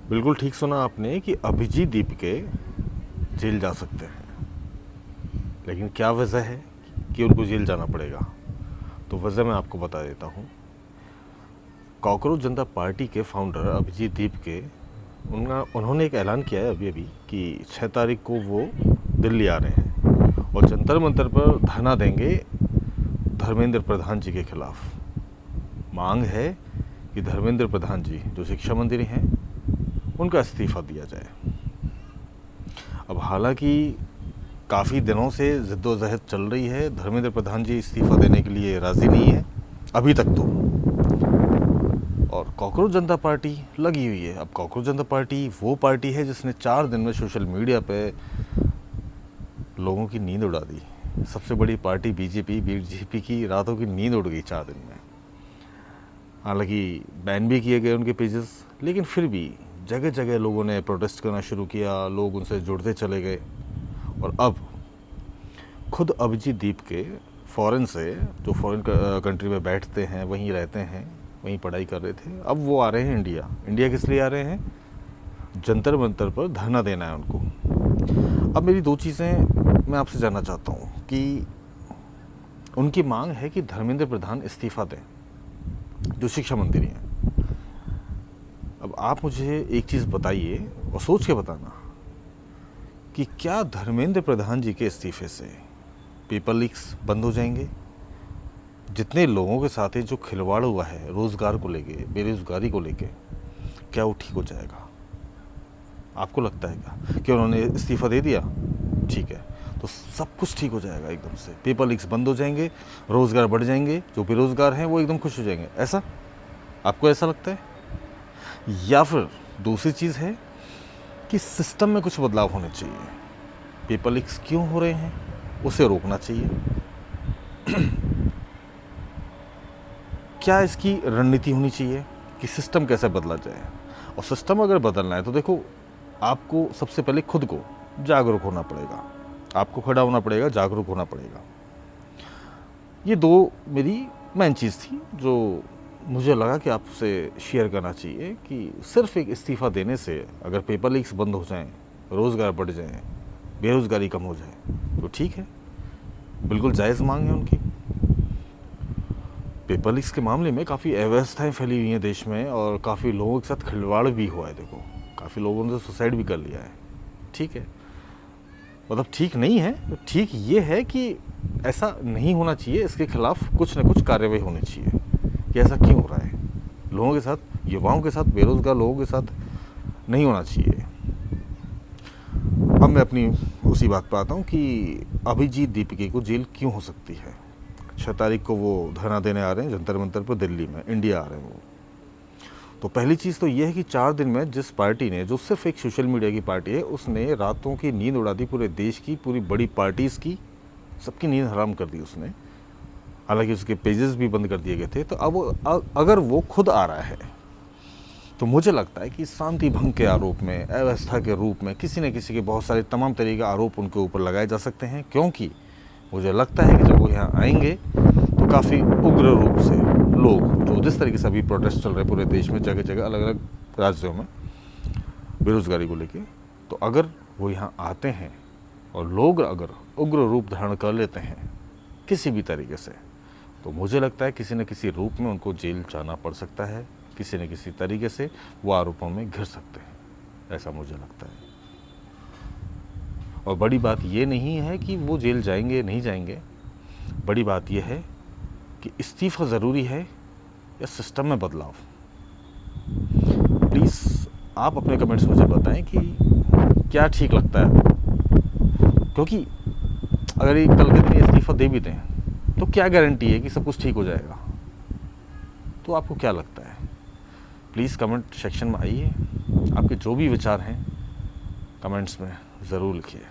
बिल्कुल ठीक सुना आपने कि अभिजीत दीपके जेल जा सकते हैं, लेकिन क्या वजह है कि उनको जेल जाना पड़ेगा? तो वजह मैं आपको बता देता हूँ। कॉकरोच जनता पार्टी के फाउंडर अभिजीत दीपके उन्होंने एक ऐलान किया है अभी कि 6 तारीख को वो दिल्ली आ रहे हैं और जंतर मंतर पर धरना देंगे धर्मेंद्र प्रधान जी के खिलाफ। मांग है कि धर्मेंद्र प्रधान जी जो शिक्षा मंत्री हैं उनका इस्तीफ़ा दिया जाए। अब हालांकि काफ़ी दिनों से जिद्दोजहद चल रही है, धर्मेंद्र प्रधान जी इस्तीफ़ा देने के लिए राज़ी नहीं है अभी तक तो, और कॉकरोच जनता पार्टी लगी हुई है। अब कॉकरोच जनता पार्टी वो पार्टी है जिसने 4 दिन में सोशल मीडिया पे लोगों की नींद उड़ा दी। सबसे बड़ी पार्टी बीजेपी की रातों की नींद उड़ गई 4 दिन में। हालांकि बैन भी किए गए उनके पेजेस, लेकिन फिर भी जगह जगह लोगों ने प्रोटेस्ट करना शुरू किया, लोग उनसे जुड़ते चले गए। और अब खुद अभिजीत दीपके फॉरेन से, जो फॉरेन कंट्री में बैठते हैं, वहीं रहते हैं, वहीं पढ़ाई कर रहे थे, अब वो आ रहे हैं इंडिया। इंडिया किस लिए आ रहे हैं? जंतर मंतर पर धरना देना है उनको। अब मेरी 2 चीज़ें मैं आपसे जानना चाहता हूँ कि उनकी मांग है कि धर्मेंद्र प्रधान इस्तीफ़ा दें, जो शिक्षा मंत्री हैं। अब आप मुझे एक चीज़ बताइए और सोच के बताना कि क्या धर्मेंद्र प्रधान जी के इस्तीफे से पेपर लीक्स बंद हो जाएंगे? जितने लोगों के साथ जो खिलवाड़ हुआ है रोज़गार को लेके, बेरोज़गारी को लेके, क्या वो ठीक हो जाएगा? आपको लगता है क्या कि उन्होंने इस्तीफ़ा दे दिया, ठीक है, तो सब कुछ ठीक हो जाएगा एकदम से? पेपर लीक्स बंद हो जाएंगे, रोज़गार बढ़ जाएंगे, जो बेरोज़गार हैं वो एकदम खुश हो जाएंगे, ऐसा आपको ऐसा लगता है? या फिर दूसरी चीज़ है कि सिस्टम में कुछ बदलाव होने चाहिए। पेपर लीक्स क्यों हो रहे हैं उसे रोकना चाहिए। क्या इसकी रणनीति होनी चाहिए कि सिस्टम कैसे बदला जाए? और सिस्टम अगर बदलना है तो देखो, आपको सबसे पहले खुद को जागरूक होना पड़ेगा, आपको खड़ा होना पड़ेगा, जागरूक होना पड़ेगा। ये 2 मेरी मेन चीज़ थी जो मुझे लगा कि आपसे शेयर करना चाहिए कि सिर्फ एक इस्तीफ़ा देने से अगर पेपर लीक्स बंद हो जाएं, रोज़गार बढ़ जाएं, बेरोज़गारी कम हो जाए तो ठीक है, बिल्कुल जायज़ मांग है उनकी। पेपर लीक्स के मामले में काफ़ी अव्यवस्थाएं फैली हुई हैं देश में और काफ़ी लोगों के साथ खिलवाड़ भी हुआ है। देखो, काफ़ी लोगों ने सुसाइड भी कर लिया है, ठीक है, मतलब ठीक नहीं है, तो ठीक ये है कि ऐसा नहीं होना चाहिए, इसके खिलाफ कुछ न कुछ कार्रवाई होनी चाहिए कि ऐसा क्यों हो रहा है लोगों के साथ, युवाओं के साथ, बेरोज़गार लोगों के साथ नहीं होना चाहिए। अब मैं अपनी उसी बात पर आता हूँ कि अभिजीत दीपके को जेल क्यों हो सकती है। 6 तारीख को वो धरना देने आ रहे हैं जंतर मंतर पर दिल्ली में, इंडिया आ रहे हैं वो। तो पहली चीज़ तो ये है कि 4 दिन में जिस पार्टी ने, जो सिर्फ एक सोशल मीडिया की पार्टी है, उसने रातों की नींद उड़ा दी पूरे देश की, पूरी बड़ी पार्टीज़ की, सबकी नींद हराम कर दी उसने। हालांकि उसके पेजेस भी बंद कर दिए गए थे। तो अब अगर वो खुद आ रहा है तो मुझे लगता है कि शांति भंग के आरोप में, अव्यवस्था के रूप में किसी न किसी के बहुत सारे तमाम तरह के आरोप उनके ऊपर लगाए जा सकते हैं, क्योंकि मुझे लगता है कि जब वो यहाँ आएंगे तो काफ़ी उग्र रूप से लोग, जो जिस तरीके से अभी प्रोटेस्ट चल रहे पूरे देश में, जगह जगह अलग अलग राज्यों में बेरोज़गारी को लेके, तो अगर वो यहाँ आते हैं और लोग अगर उग्र रूप धारण कर लेते हैं किसी भी तरीके से, तो मुझे लगता है किसी न किसी रूप में उनको जेल जाना पड़ सकता है, किसी न किसी तरीके से वो आरोपों में घिर सकते हैं, ऐसा मुझे लगता है। और बड़ी बात ये नहीं है कि वो जेल जाएंगे नहीं जाएंगे, बड़ी बात यह है कि इस्तीफ़ा ज़रूरी है या सिस्टम में बदलाव। प्लीज़ आप अपने कमेंट्स मुझे बताएं कि क्या ठीक लगता है, क्योंकि अगर ये कल के दिन इस्तीफ़ा दे भी दें तो क्या गारंटी है कि सब कुछ ठीक हो जाएगा? तो आपको क्या लगता है? प्लीज़ कमेंट सेक्शन में आइए, आपके जो भी विचार हैं कमेंट्स में ज़रूर लिखिए।